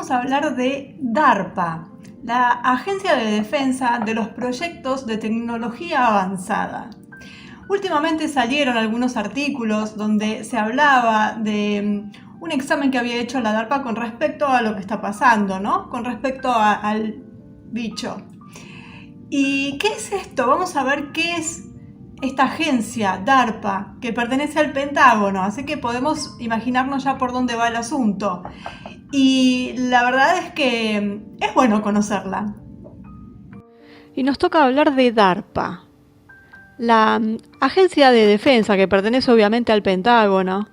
vamos a hablar de DARPA, la Agencia de Defensa de los Proyectos de Tecnología Avanzada. Últimamente salieron algunos artículos donde se hablaba de un examen que había hecho la DARPA con respecto a lo que está pasando, ¿no? Con respecto al bicho. ¿Y qué es esto? Vamos a ver qué es esta agencia, DARPA, que pertenece al Pentágono, así que podemos imaginarnos ya por dónde va el asunto. Y la verdad es que es bueno conocerla. Y nos toca hablar de DARPA, la agencia de defensa que pertenece obviamente al Pentágono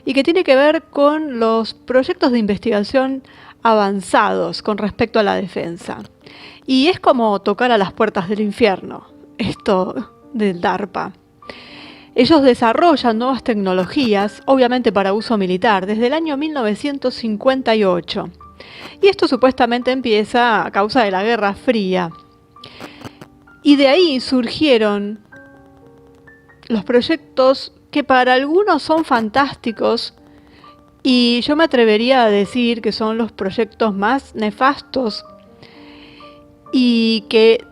y que tiene que ver con los proyectos de investigación avanzados con respecto a la defensa. Y es como tocar a las puertas del infierno, esto del DARPA. Ellos desarrollan nuevas tecnologías, obviamente para uso militar, desde el año 1958. Y esto supuestamente empieza a causa de la Guerra Fría. Y de ahí surgieron los proyectos que para algunos son fantásticos y yo me atrevería a decir que son los proyectos más nefastos y que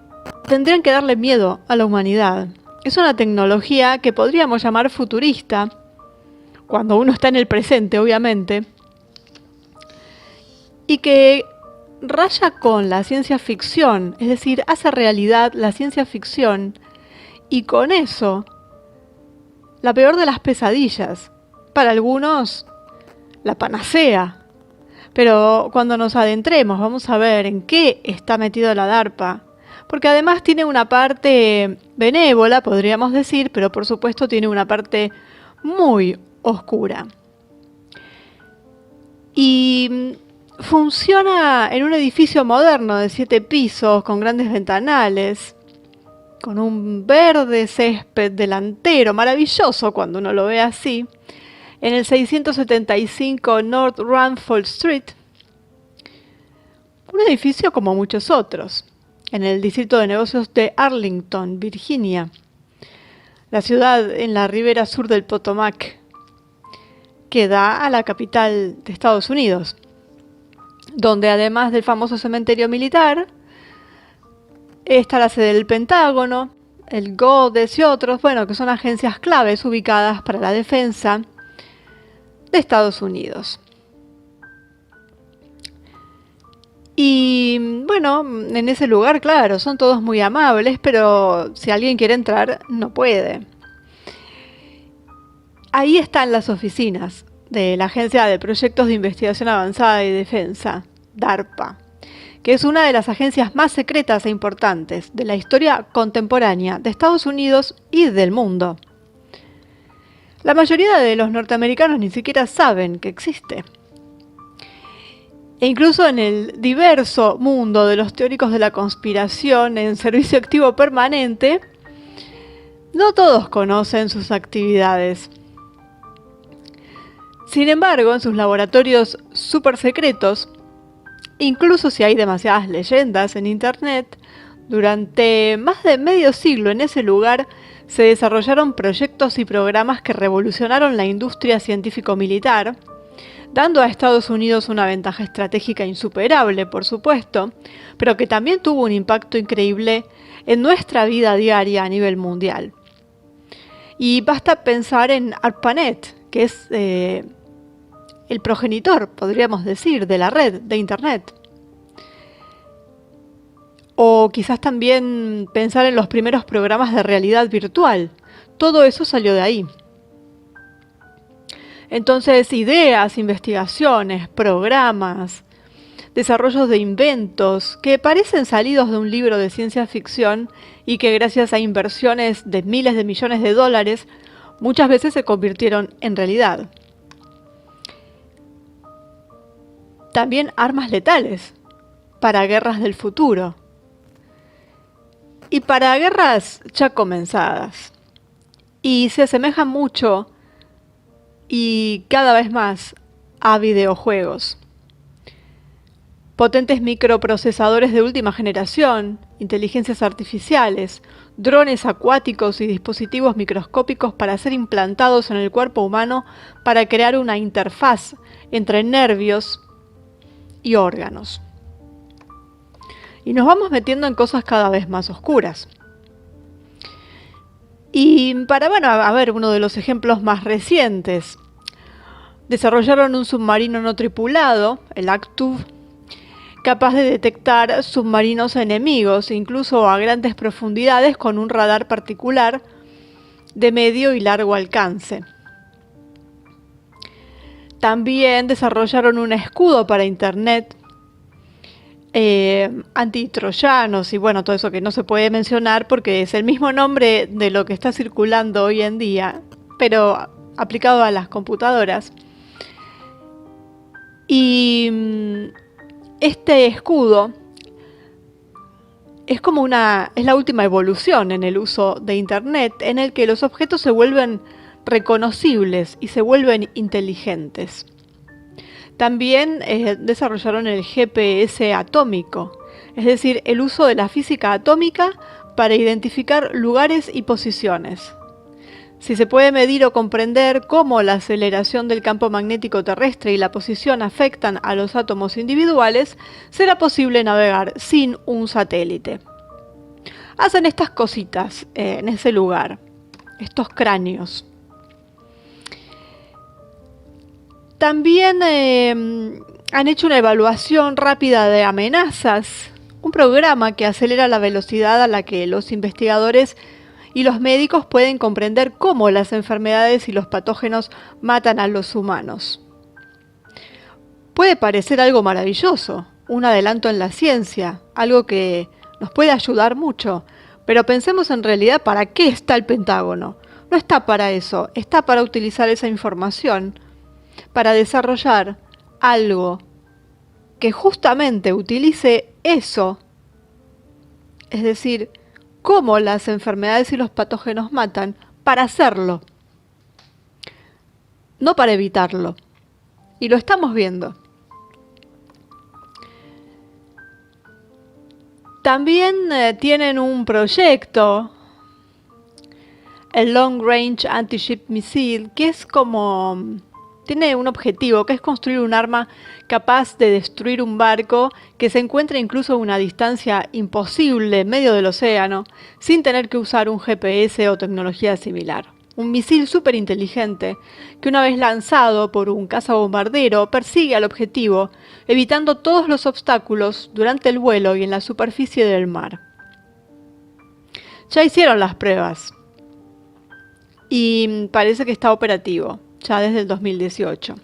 tendrían que darle miedo a la humanidad. Es una tecnología que podríamos llamar futurista, cuando uno está en el presente, obviamente, y que raya con la ciencia ficción, es decir, hace realidad la ciencia ficción, y con eso, la peor de las pesadillas, para algunos, la panacea. Pero cuando nos adentremos, vamos a ver en qué está metido la DARPA, porque además tiene una parte benévola, podríamos decir, pero por supuesto tiene una parte muy oscura. Y funciona en un edificio moderno de 7 pisos, con grandes ventanales, con un verde césped delantero, maravilloso cuando uno lo ve así, en el 675 North Randolph Street, un edificio como muchos otros, en el distrito de negocios de Arlington, Virginia, la ciudad en la ribera sur del Potomac, que da a la capital de Estados Unidos, donde además del famoso cementerio militar, está la sede del Pentágono, el GODES y otros, que son agencias claves ubicadas para la defensa de Estados Unidos. Y en ese lugar, claro, son todos muy amables, pero si alguien quiere entrar, no puede. Ahí están las oficinas de la Agencia de Proyectos de Investigación Avanzada y Defensa, DARPA, que es una de las agencias más secretas e importantes de la historia contemporánea de Estados Unidos y del mundo. La mayoría de los norteamericanos ni siquiera saben que existe. E incluso en el diverso mundo de los teóricos de la conspiración en servicio activo permanente, no todos conocen sus actividades. Sin embargo, en sus laboratorios súper secretos, incluso si hay demasiadas leyendas en internet, durante más de medio siglo en ese lugar se desarrollaron proyectos y programas que revolucionaron la industria científico-militar, dando a Estados Unidos una ventaja estratégica insuperable, por supuesto, pero que también tuvo un impacto increíble en nuestra vida diaria a nivel mundial. Y basta pensar en ARPANET, que es el progenitor, podríamos decir, de la red de Internet. O quizás también pensar en los primeros programas de realidad virtual. Todo eso salió de ahí. Entonces, ideas, investigaciones, programas, desarrollos de inventos que parecen salidos de un libro de ciencia ficción y que gracias a inversiones de miles de millones de dólares muchas veces se convirtieron en realidad. También armas letales para guerras del futuro y para guerras ya comenzadas. Y se asemejan mucho y cada vez más a videojuegos. Potentes microprocesadores de última generación, inteligencias artificiales, drones acuáticos y dispositivos microscópicos para ser implantados en el cuerpo humano para crear una interfaz entre nervios y órganos. Y nos vamos metiendo en cosas cada vez más oscuras. Y para, a ver, uno de los ejemplos más recientes. Desarrollaron un submarino no tripulado, el Actub, capaz de detectar submarinos enemigos, incluso a grandes profundidades, con un radar particular de medio y largo alcance. También desarrollaron un escudo para Internet, antitroyanos y bueno, todo eso que no se puede mencionar porque es el mismo nombre de lo que está circulando hoy en día, pero aplicado a las computadoras. Y este escudo es la última evolución en el uso de Internet, en el que los objetos se vuelven reconocibles y se vuelven inteligentes. También desarrollaron el GPS atómico, es decir, el uso de la física atómica para identificar lugares y posiciones. Si se puede medir o comprender cómo la aceleración del campo magnético terrestre y la posición afectan a los átomos individuales, será posible navegar sin un satélite. Hacen estas cositas en ese lugar, estos cráneos. También han hecho una evaluación rápida de amenazas, un programa que acelera la velocidad a la que los investigadores y los médicos pueden comprender cómo las enfermedades y los patógenos matan a los humanos. Puede parecer algo maravilloso, un adelanto en la ciencia, algo que nos puede ayudar mucho, pero pensemos en realidad para qué está el Pentágono. No está para eso, está para utilizar esa información para desarrollar algo que justamente utilice eso, es decir, cómo las enfermedades y los patógenos matan, para hacerlo, no para evitarlo. Y lo estamos viendo. También tienen un proyecto, el Long Range Anti-Ship Missile, que es tiene un objetivo, que es construir un arma capaz de destruir un barco que se encuentre incluso a una distancia imposible en medio del océano, sin tener que usar un GPS o tecnología similar. Un misil súper inteligente que una vez lanzado por un cazabombardero persigue al objetivo, evitando todos los obstáculos durante el vuelo y en la superficie del mar. Ya hicieron las pruebas y parece que está operativo, ya desde el 2018.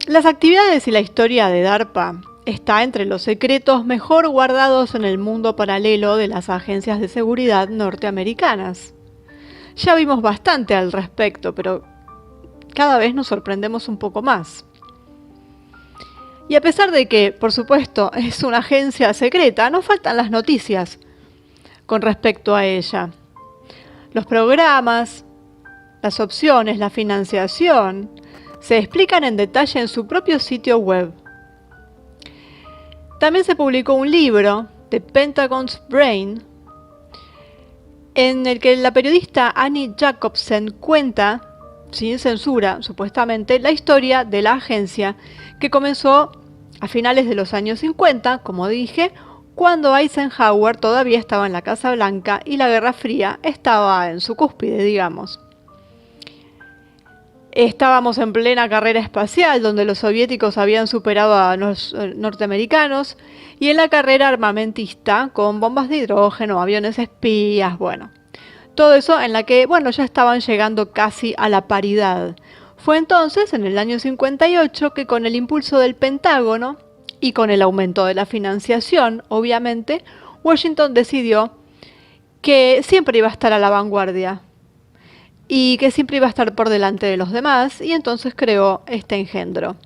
Las actividades y la historia de DARPA está entre los secretos mejor guardados en el mundo paralelo de las agencias de seguridad norteamericanas. Ya vimos bastante al respecto, pero cada vez nos sorprendemos un poco más. Y a pesar de que, por supuesto, es una agencia secreta, no faltan las noticias con respecto a ella. Los programas, las opciones, la financiación, se explican en detalle en su propio sitio web. También se publicó un libro, The Pentagon's Brain, en el que la periodista Annie Jacobsen cuenta, sin censura, supuestamente, la historia de la agencia que comenzó a finales de los años 50, como dije, cuando Eisenhower todavía estaba en la Casa Blanca y la Guerra Fría estaba en su cúspide, digamos. Estábamos en plena carrera espacial, donde los soviéticos habían superado a los norteamericanos, y en la carrera armamentista, con bombas de hidrógeno, aviones espías, todo eso en la que, ya estaban llegando casi a la paridad. Fue entonces, en el año 58, que con el impulso del Pentágono, y con el aumento de la financiación, obviamente, Washington decidió que siempre iba a estar a la vanguardia y que siempre iba a estar por delante de los demás, y entonces creó este engendro.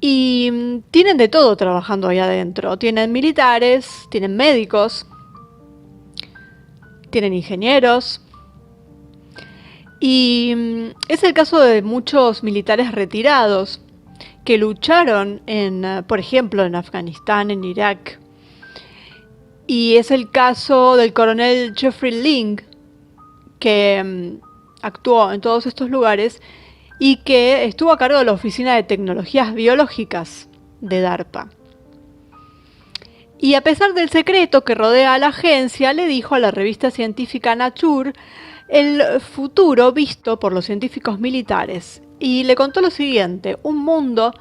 Y tienen de todo trabajando ahí adentro. Tienen militares, tienen médicos, tienen ingenieros. Y es el caso de muchos militares retirados que lucharon por ejemplo, en Afganistán, en Irak. Y es el caso del coronel Jeffrey Ling, que actuó en todos estos lugares y que estuvo a cargo de la Oficina de Tecnologías Biológicas de DARPA. Y a pesar del secreto que rodea a la agencia, le dijo a la revista científica Nature el futuro visto por los científicos militares. Y le contó lo siguiente: un mundo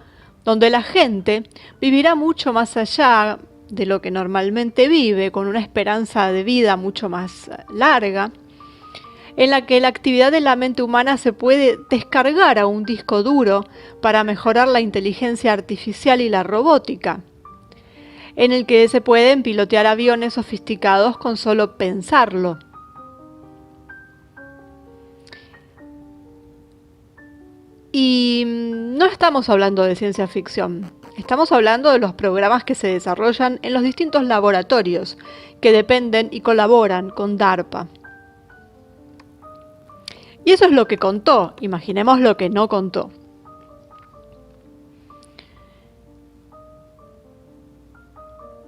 donde la gente vivirá mucho más allá de lo que normalmente vive, con una esperanza de vida mucho más larga, en la que la actividad de la mente humana se puede descargar a un disco duro para mejorar la inteligencia artificial y la robótica, en el que se pueden pilotear aviones sofisticados con solo pensarlo. Y no estamos hablando de ciencia ficción, estamos hablando de los programas que se desarrollan en los distintos laboratorios que dependen y colaboran con DARPA. Y eso es lo que contó, imaginemos lo que no contó.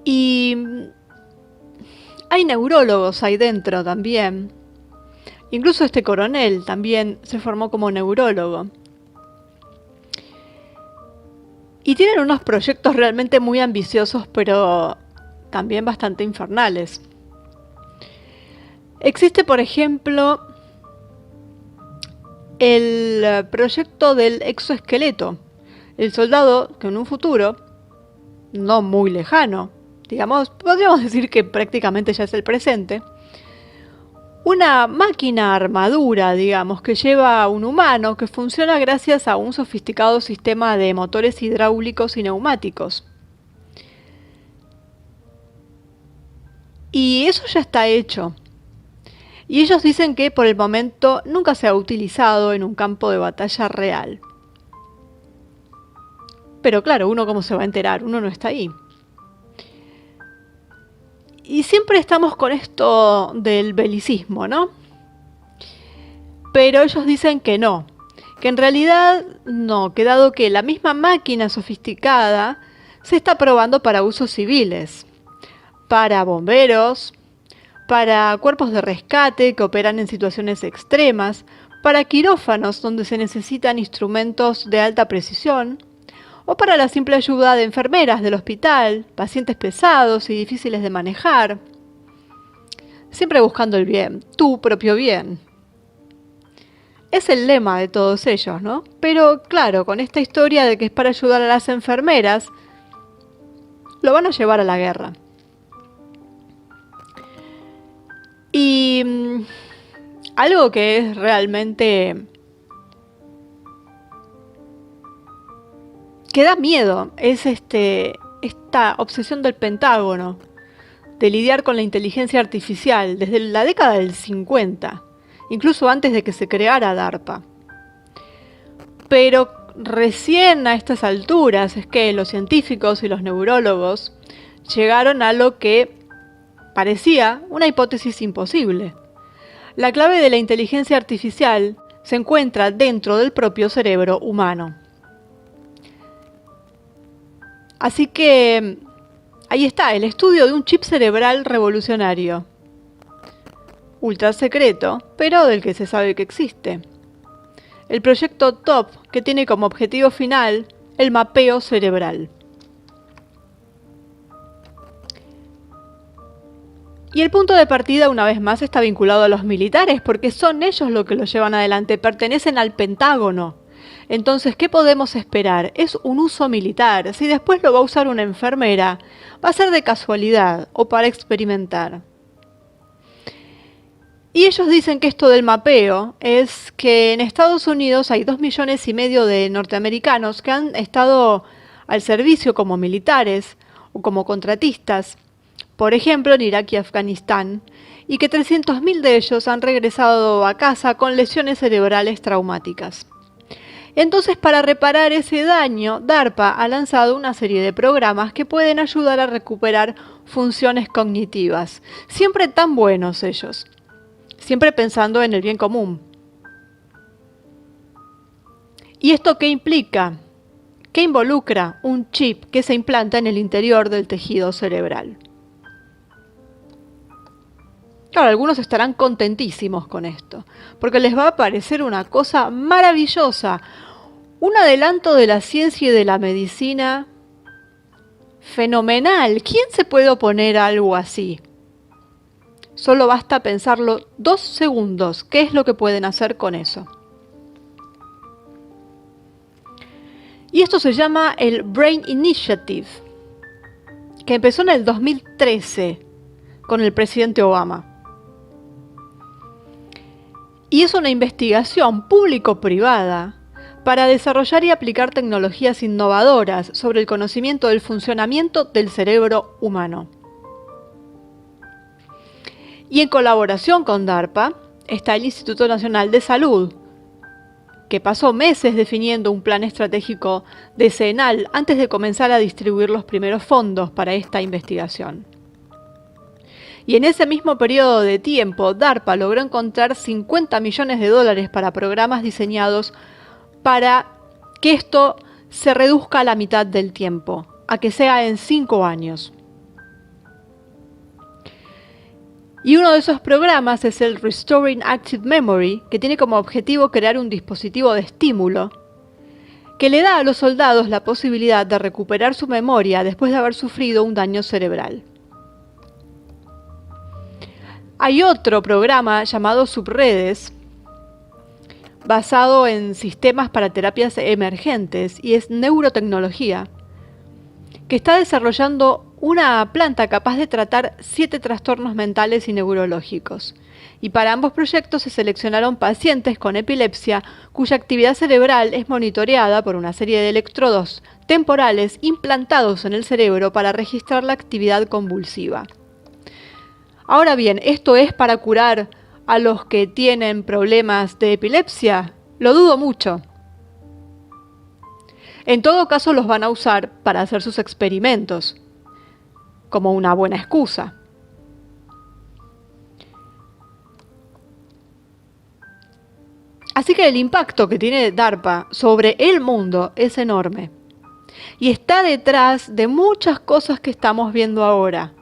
Y hay neurólogos ahí dentro también. Incluso este coronel también se formó como neurólogo. Y tienen unos proyectos realmente muy ambiciosos, pero también bastante infernales. Existe, por ejemplo, el proyecto del exoesqueleto. El soldado que en un futuro, no muy lejano, digamos, podríamos decir que prácticamente ya es el presente, una máquina armadura, digamos, que lleva a un humano, que funciona gracias a un sofisticado sistema de motores hidráulicos y neumáticos. Y eso ya está hecho. Y ellos dicen que por el momento nunca se ha utilizado en un campo de batalla real. Pero claro, uno cómo se va a enterar, uno no está ahí. Y siempre estamos con esto del belicismo, ¿no? Pero ellos dicen que no, que en realidad no, que dado que la misma máquina sofisticada se está probando para usos civiles, para bomberos, para cuerpos de rescate que operan en situaciones extremas, para quirófanos donde se necesitan instrumentos de alta precisión, o para la simple ayuda de enfermeras del hospital, pacientes pesados y difíciles de manejar. Siempre buscando el bien, tu propio bien. Es el lema de todos ellos, ¿no? Pero claro, con esta historia de que es para ayudar a las enfermeras, lo van a llevar a la guerra. Y algo que es realmente que da miedo es esta obsesión del Pentágono de lidiar con la inteligencia artificial desde la década del 50, incluso antes de que se creara DARPA. Pero recién a estas alturas es que los científicos y los neurólogos llegaron a lo que parecía una hipótesis imposible. La clave de la inteligencia artificial se encuentra dentro del propio cerebro humano. Así que ahí está, el estudio de un chip cerebral revolucionario. Ultra secreto, pero del que se sabe que existe. El proyecto TOP, que tiene como objetivo final el mapeo cerebral. Y el punto de partida, una vez más, está vinculado a los militares, porque son ellos los que lo llevan adelante, pertenecen al Pentágono. Entonces, ¿qué podemos esperar? Es un uso militar. Si después lo va a usar una enfermera, va a ser de casualidad o para experimentar. Y ellos dicen que esto del mapeo es que en Estados Unidos hay 2,5 millones de norteamericanos que han estado al servicio como militares o como contratistas, por ejemplo en Irak y Afganistán, y que 300.000 de ellos han regresado a casa con lesiones cerebrales traumáticas. Entonces, para reparar ese daño, DARPA ha lanzado una serie de programas que pueden ayudar a recuperar funciones cognitivas. Siempre tan buenos ellos. Siempre pensando en el bien común. ¿Y esto qué implica? ¿Qué involucra un chip que se implanta en el interior del tejido cerebral? Claro, algunos estarán contentísimos con esto, porque les va a parecer una cosa maravillosa, un adelanto de la ciencia y de la medicina fenomenal. ¿Quién se puede oponer a algo así? Solo basta pensarlo 2 segundos. ¿Qué es lo que pueden hacer con eso? Y esto se llama el Brain Initiative, que empezó en el 2013 con el presidente Obama. Y es una investigación público-privada para desarrollar y aplicar tecnologías innovadoras sobre el conocimiento del funcionamiento del cerebro humano. Y en colaboración con DARPA está el Instituto Nacional de Salud, que pasó meses definiendo un plan estratégico decenal antes de comenzar a distribuir los primeros fondos para esta investigación. Y en ese mismo periodo de tiempo, DARPA logró encontrar $50 millones para programas diseñados para que esto se reduzca a la mitad del tiempo, a que sea en 5 años. Y uno de esos programas es el Restoring Active Memory, que tiene como objetivo crear un dispositivo de estímulo que le da a los soldados la posibilidad de recuperar su memoria después de haber sufrido un daño cerebral. Hay otro programa llamado Subredes, basado en sistemas para terapias emergentes, y es neurotecnología, que está desarrollando una planta capaz de tratar 7 trastornos mentales y neurológicos. Y para ambos proyectos se seleccionaron pacientes con epilepsia cuya actividad cerebral es monitoreada por una serie de electrodos temporales implantados en el cerebro para registrar la actividad convulsiva. Ahora bien, ¿esto es para curar a los que tienen problemas de epilepsia? Lo dudo mucho. En todo caso, los van a usar para hacer sus experimentos, como una buena excusa. Así que el impacto que tiene DARPA sobre el mundo es enorme. Y está detrás de muchas cosas que estamos viendo ahora.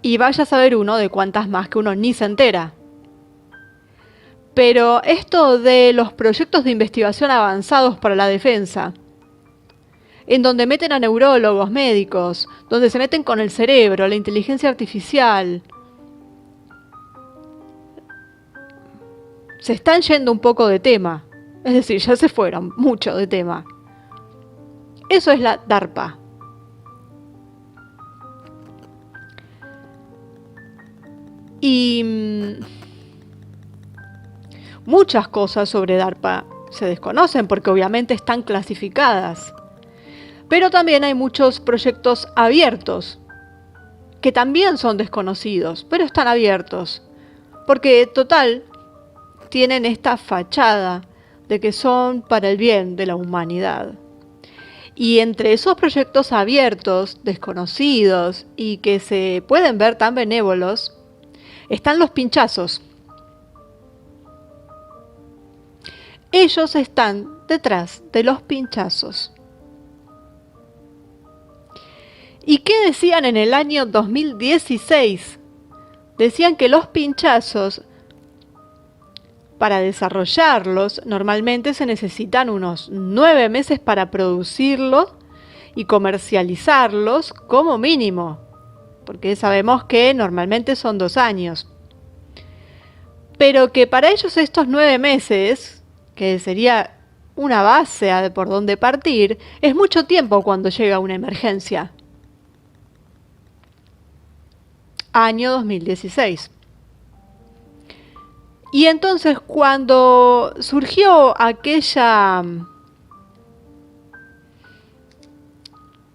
Y vaya a saber uno de cuántas más que uno ni se entera. Pero esto de los proyectos de investigación avanzados para la defensa, en donde meten a neurólogos, médicos, donde se meten con el cerebro, la inteligencia artificial, se están yendo un poco de tema. Es decir, ya se fueron mucho de tema. Eso es la DARPA. Y muchas cosas sobre DARPA se desconocen porque obviamente están clasificadas. Pero también hay muchos proyectos abiertos que también son desconocidos, pero están abiertos. Porque total, tienen esta fachada de que son para el bien de la humanidad. Y entre esos proyectos abiertos, desconocidos y que se pueden ver tan benévolos, están los pinchazos. Ellos están detrás de los pinchazos. ¿Y qué decían en el año 2016? Decían que los pinchazos, para desarrollarlos, normalmente se necesitan unos 9 meses para producirlos y comercializarlos como mínimo, porque sabemos que normalmente son 2 años. Pero que para ellos estos 9 meses, que sería una base por donde partir, es mucho tiempo cuando llega una emergencia. Año 2016. Y entonces cuando surgió aquella,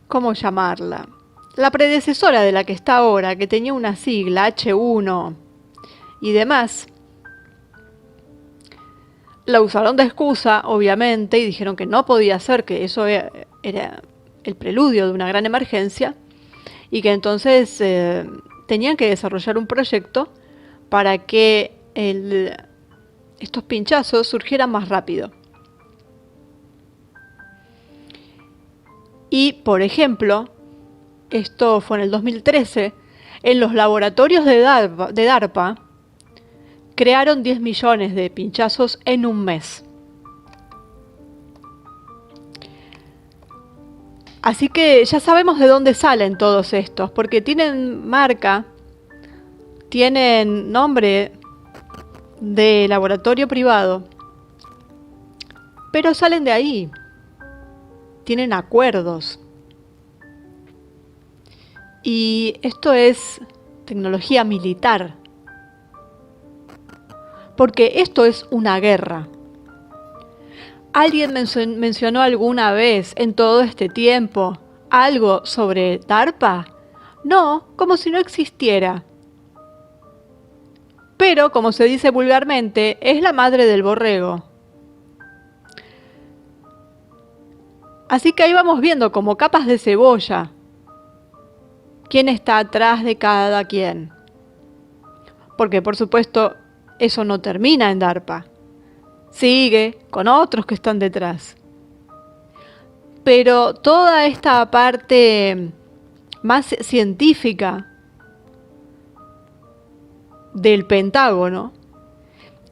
¿cómo llamarla? La predecesora de la que está ahora, que tenía una sigla, H1 y demás, la usaron de excusa, obviamente, y dijeron que no podía ser, que eso era el preludio de una gran emergencia, y que entonces tenían que desarrollar un proyecto para que estos pinchazos surgieran más rápido. Y, por ejemplo, esto fue en el 2013, En los laboratorios de DARPA crearon 10 millones de pinchazos en un mes. Así que ya sabemos de dónde salen todos estos, porque tienen marca, tienen nombre de laboratorio privado, pero salen de ahí, tienen acuerdos. Y esto es tecnología militar, porque esto es una guerra. ¿Alguien mencionó alguna vez en todo este tiempo algo sobre DARPA? No, como si no existiera. Pero, como se dice vulgarmente, es la madre del borrego. Así que ahí vamos viendo como capas de cebolla quién está atrás de cada quien. Porque, por supuesto, eso no termina en DARPA. Sigue con otros que están detrás. Pero toda esta parte más científica del Pentágono,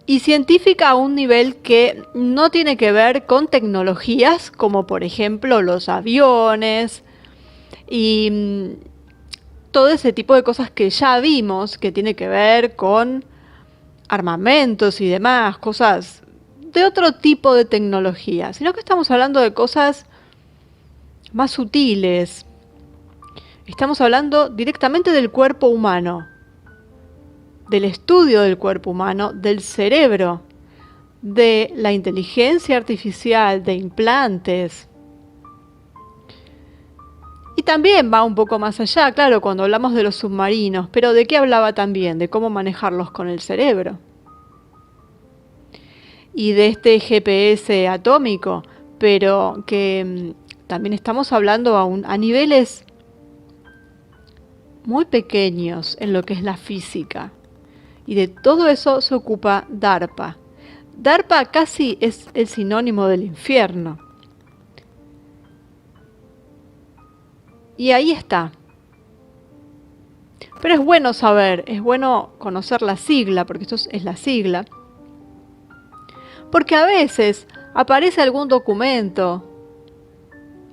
y científica a un nivel que no tiene que ver con tecnologías como por ejemplo los aviones y todo ese tipo de cosas que ya vimos, que tiene que ver con armamentos y demás, cosas de otro tipo de tecnología, sino que estamos hablando de cosas más sutiles. Estamos hablando directamente del cuerpo humano, del estudio del cuerpo humano, del cerebro, de la inteligencia artificial, de implantes. Y también va un poco más allá, claro, cuando hablamos de los submarinos, pero ¿de qué hablaba también? De cómo manejarlos con el cerebro. Y de este GPS atómico, pero que también estamos hablando a niveles muy pequeños en lo que es la física. Y de todo eso se ocupa DARPA. DARPA casi es el sinónimo del infierno. Y ahí está. Pero es bueno saber, es bueno conocer la sigla, porque esto es la sigla. Porque a veces aparece algún documento,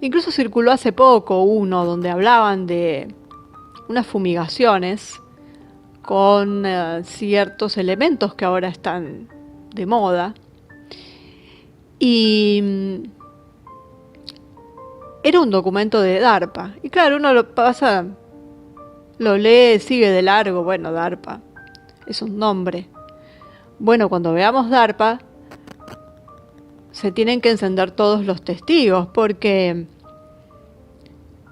incluso circuló hace poco uno donde hablaban de unas fumigaciones con ciertos elementos que ahora están de moda. Y era un documento de DARPA. Y claro, uno lo pasa, lo lee, sigue de largo. Bueno, DARPA es un nombre. Bueno, cuando veamos DARPA, se tienen que encender todos los testigos, porque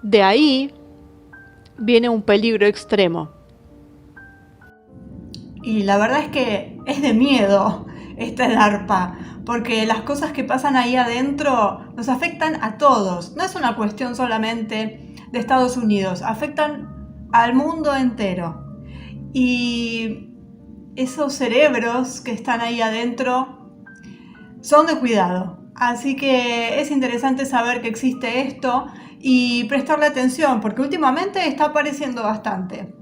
de ahí viene un peligro extremo. Y la verdad es que es de miedo esta DARPA, porque las cosas que pasan ahí adentro nos afectan a todos. No es una cuestión solamente de Estados Unidos, afectan al mundo entero. Y esos cerebros que están ahí adentro son de cuidado. Así que es interesante saber que existe esto y prestarle atención, porque últimamente está apareciendo bastante.